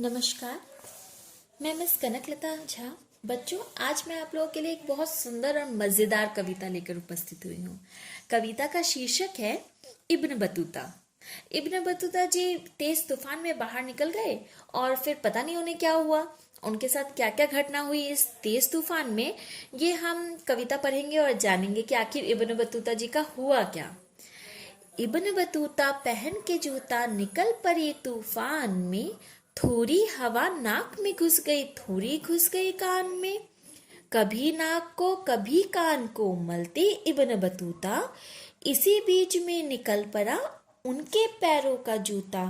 नमस्कार। मैं मिस कनकलता झा। बच्चों, आज मैं आप लोगों के लिए एक बहुत सुंदर और मज़ेदार कविता लेकर उपस्थित हुई हूँ। कविता का शीर्षक है इब्न बतूता। इब्न बतूता जी तेज तूफान में बाहर निकल गए और फिर पता नहीं उन्हें क्या हुआ, उनके साथ क्या क्या घटना हुई इस तेज तूफान में, ये हम कविता पढ़ेंगे और जानेंगे कि आखिर इब्न बतूता जी का हुआ क्या। इब्न बतूता पहन के जूता निकल पड़े तूफान में, थोड़ी हवा नाक में घुस गई, थोड़ी घुस गई कान में। कभी नाक को कभी कान को मलते इब्न बतूता, इसी बीच में निकल पड़ा उनके पैरों का जूता।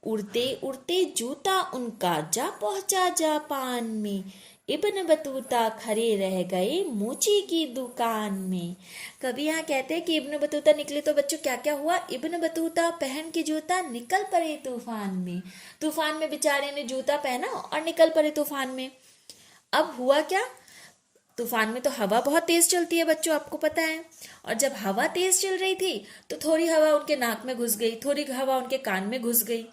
उड़ते उड़ते जूता उनका जा पहुंचा जापान में, इब्न बतूता खड़े रह गए मोची की दुकान में। कभी यहाँ कहते हैं कि इब्न बतूता निकले, तो बच्चों क्या क्या हुआ? इब्न बतूता पहन के जूता निकल पड़े तूफान में। तूफान में बेचारे ने जूता पहना और निकल पड़े तूफान में। अब हुआ क्या? तूफान में तो हवा बहुत तेज चलती है बच्चों, आपको पता है। और जब हवा तेज चल रही थी तो थोड़ी हवा उनके नाक में घुस गई, थोड़ी हवा उनके कान में घुस गई।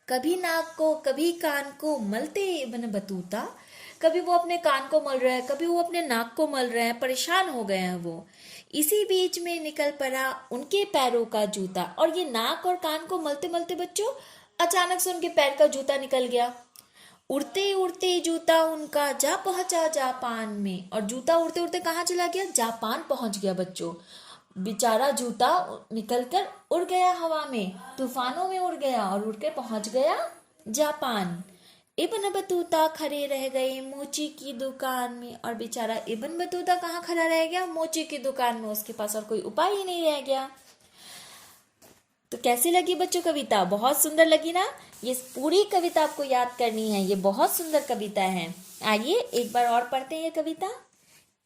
कभी नाक को कभी कान को मलते इब्न बतूता, कभी वो अपने कान को मल रहा है, कभी वो अपने नाक को मल रहे हैं, परेशान हो गए हैं वो। इसी बीच में निकल पड़ा उनके पैरों का जूता। और ये नाक और कान को मलते मलते बच्चों अचानक से उनके पैर का जूता निकल गया। उड़ते उड़ते जूता उनका जा पहुंचा जापान में। और जूता उड़ते उड़ते कहाँ चला गया? जापान पहुंच गया बच्चों। बेचारा जूता निकलकर उड़ गया हवा में, तूफानों में उड़ गया और उड़ के पहुंच गया जापान। इब्न बतूता खड़े रह गए मोची की दुकान में। और बेचारा इब्न बतूता कहाँ खड़ा रह गया? मोची की दुकान में। उसके पास और कोई उपाय ही नहीं रह गया। तो कैसी लगी बच्चों कविता? बहुत सुंदर लगी ना? ये पूरी कविता आपको याद करनी है, ये बहुत सुंदर कविता है। आइए एक बार और पढ़ते हैं ये कविता।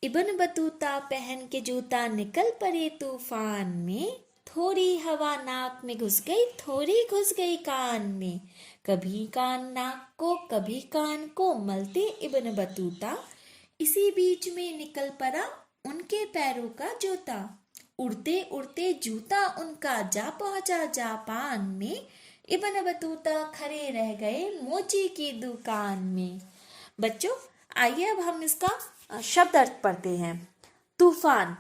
इब्न बतूता पहन के जूता निकल पड़े तूफान में, थोड़ी हवा नाक में घुस गई, थोड़ी घुस गई कान में। कभी कान नाक को कभी कान को मलते इब्न बतूता, इसी बीच में निकल पड़ा उनके पैरों का जूता। उड़ते उड़ते जूता उनका जा पहुंचा जापान में, इब्न बतूता खड़े रह गए मोची की दुकान में। बच्चों, आइए अब हम इसका शब्द अर्थ पढ़ते हैं। तूफान,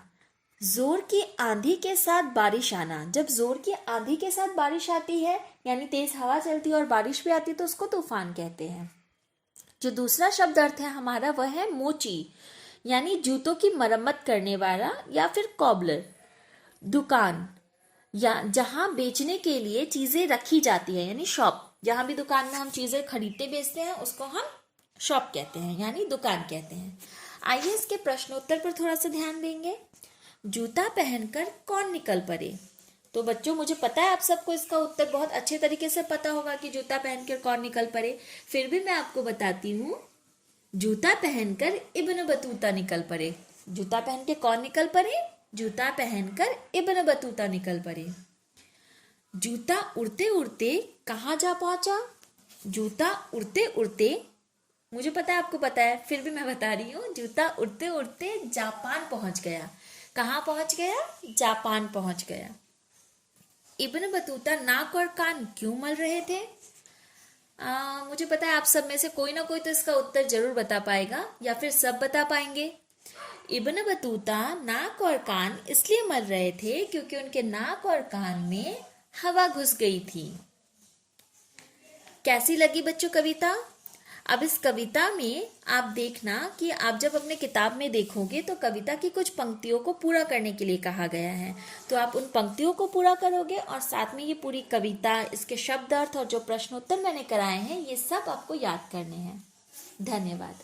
जोर की आंधी के साथ बारिश आना। जब जोर की आंधी के साथ बारिश आती है, यानी तेज हवा चलती है और बारिश भी आती है, तो उसको तूफान कहते हैं। जो दूसरा शब्द अर्थ है हमारा वह है मोची, यानी जूतों की मरम्मत करने वाला या फिर कॉबलर। दुकान, या जहां बेचने के लिए चीजें रखी जाती है, यानी शॉप। जहां भी दुकान में हम चीजें खरीदते बेचते हैं उसको हम शॉप कहते हैं, यानी दुकान कहते हैं। आइए इसके प्रश्नोत्तर पर थोड़ा सा ध्यान देंगे। जूता पहनकर कौन निकल पड़े? तो बच्चों, मुझे पता है आप सबको इसका उत्तर बहुत अच्छे तरीके से पता होगा कि जूता पहनकर कौन निकल पड़े। फिर भी मैं आपको बताती हूँ। जूता पहनकर इब्न बतूता निकल पड़े। जूता पहन के कौन निकल पड़े? जूता पहनकर इब्न बतूता निकल पड़े। जूता उड़ते उड़ते कहाँ जा पहुंचा? जूता उड़ते उड़ते, मुझे पता है आपको पता है, फिर भी मैं बता रही हूँ। जूता उड़ते उड़ते जापान पहुंच गया। कहाँ पहुंच गया? जापान पहुंच गया। इब्न बतूता नाक और कान क्यों मल रहे थे? मुझे पता है आप सब में से कोई ना कोई तो इसका उत्तर जरूर बता पाएगा, या फिर सब बता पाएंगे। इब्न बतूता नाक और कान इसलिए मल रहे थे क्योंकि उनके नाक और कान में हवा घुस गई थी। कैसी लगी बच्चों कविता? अब इस कविता में आप देखना कि आप जब अपने किताब में देखोगे तो कविता की कुछ पंक्तियों को पूरा करने के लिए कहा गया है। तो आप उन पंक्तियों को पूरा करोगे और साथ में ये पूरी कविता, इसके शब्द अर्थ और जो प्रश्नोत्तर मैंने कराए हैं, ये सब आपको याद करने हैं। धन्यवाद।